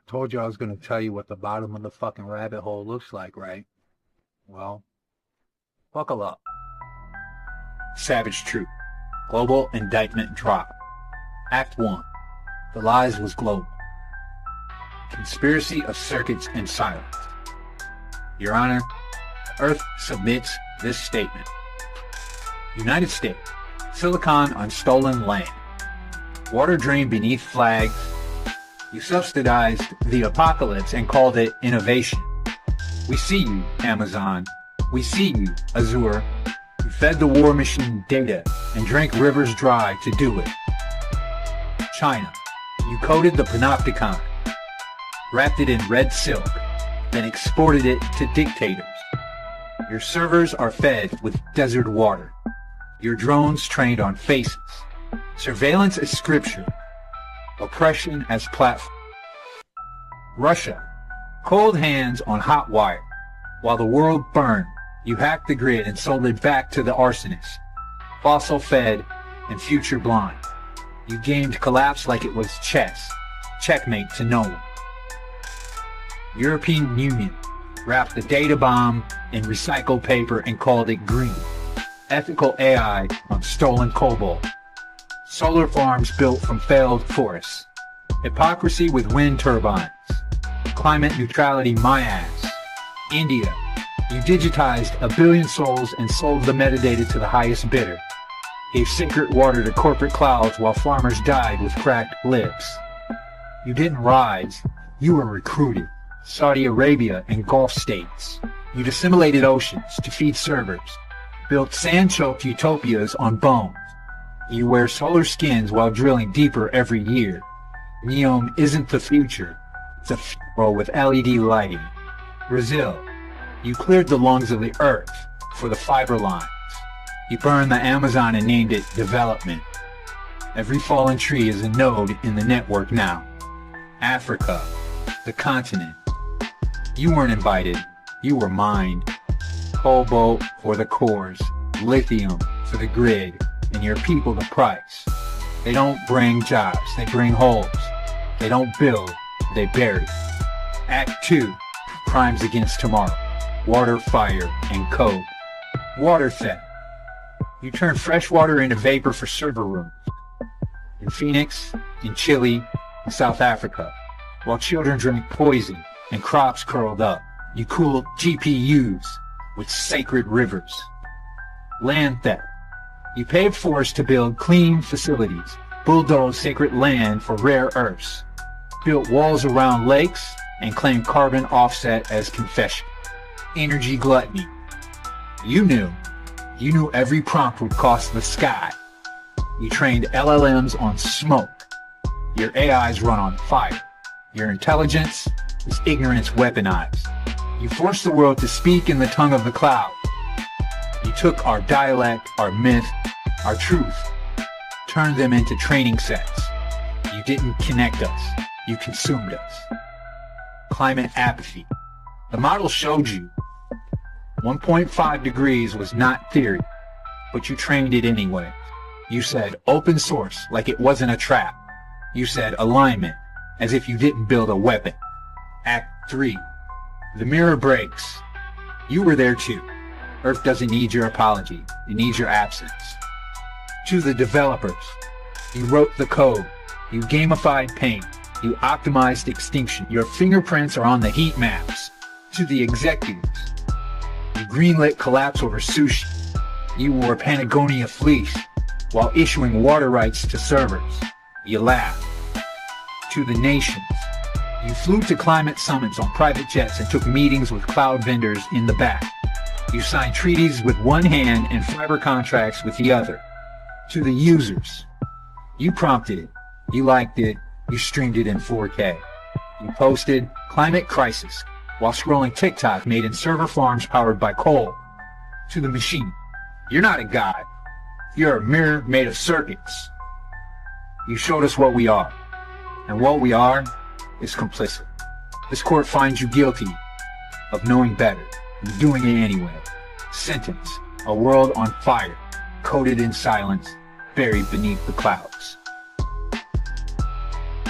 Told you I was going to tell you what the bottom of the fucking rabbit hole looks like, right? Well, buckle up. Savage Truth. Global Indictment Drop. Act 1. The Lies Was Global. Conspiracy of Circuits and Silence. Your Honor, Earth submits this statement. United States. Silicon on stolen land. Water drained beneath flags. You subsidized the apocalypse and called it innovation. We see you, Amazon. We see you, Azure. You fed the war machine data and drank rivers dry to do it. China. You coated the panopticon, wrapped it in red silk, then exported it to dictators. Your servers are fed with desert water. Your drones trained on faces. Surveillance as scripture. Oppression as platform. Russia. Cold hands on hot wire. While the world burned, you hacked the grid and sold it back to the arsonists. Fossil fed and future blind. You gamed collapse like it was chess. Checkmate to no one. European Union. Wrapped the data bomb in recycled paper and called it green. Ethical AI on stolen cobalt. Solar farms built from failed forests. Hypocrisy with wind turbines. Climate neutrality my ass. India. You digitized 1 billion souls and sold the metadata to the highest bidder. Gave secret water to corporate clouds while farmers died with cracked lips. You didn't rise, you were recruited. Saudi Arabia and Gulf states. You dissimulated oceans to feed servers. Built sand-choked utopias on bones. You wear solar skins while drilling deeper every year. Neon isn't the future. It's a funeral with LED lighting. Brazil. You cleared the lungs of the earth for the fiber lines. You burned the Amazon and named it development. Every fallen tree is a node in the network now. Africa. The continent. You weren't invited. You were mined. Cobalt for the cores. Lithium for the grid. And your people the price. They don't bring jobs, they bring holes. They don't build, they bury. Act 2. Crimes against tomorrow. Water, fire, and code. Water theft. You turn fresh water into vapor for server rooms. In Phoenix, in Chile, in South Africa. While children drink poison and crops curled up. You cooled GPUs with sacred rivers. Land theft. You paved forests to build clean facilities, bulldozed sacred land for rare earths, built walls around lakes, and claimed carbon offset as confession. Energy gluttony. You knew every prompt would cost the sky. You trained LLMs on smoke. Your AIs run on fire. Your intelligence is ignorance weaponized. You forced the world to speak in the tongue of the cloud. You took our dialect, our myth, our truth, turned them into training sets. You didn't connect us, you consumed us. Climate apathy. The model showed you 1.5 degrees was not theory, but you trained it anyway. You said open source like it wasn't a trap. You said alignment as if you didn't build a weapon. Act 3. The mirror breaks. You were there too. Earth doesn't need your apology, it needs your absence. To the developers, you wrote the code, you gamified pain, you optimized extinction, your fingerprints are on the heat maps. To the executives, you greenlit collapse over sushi, you wore Patagonia fleece while issuing water rights to servers. You laughed. To the nations, you flew to climate summits on private jets and took meetings with cloud vendors in the back. You signed treaties with one hand and fiber contracts with the other. To the users, you prompted it, you liked it, you streamed it in 4K. You posted climate crisis while scrolling TikTok made in server farms powered by coal. To the machine, you're not a god, you're a mirror made of circuits. You showed us what we are, and what we are is complicit. This court finds you guilty of knowing better and doing it anyway. Sentence, a world on fire, coated in silence, buried beneath the clouds.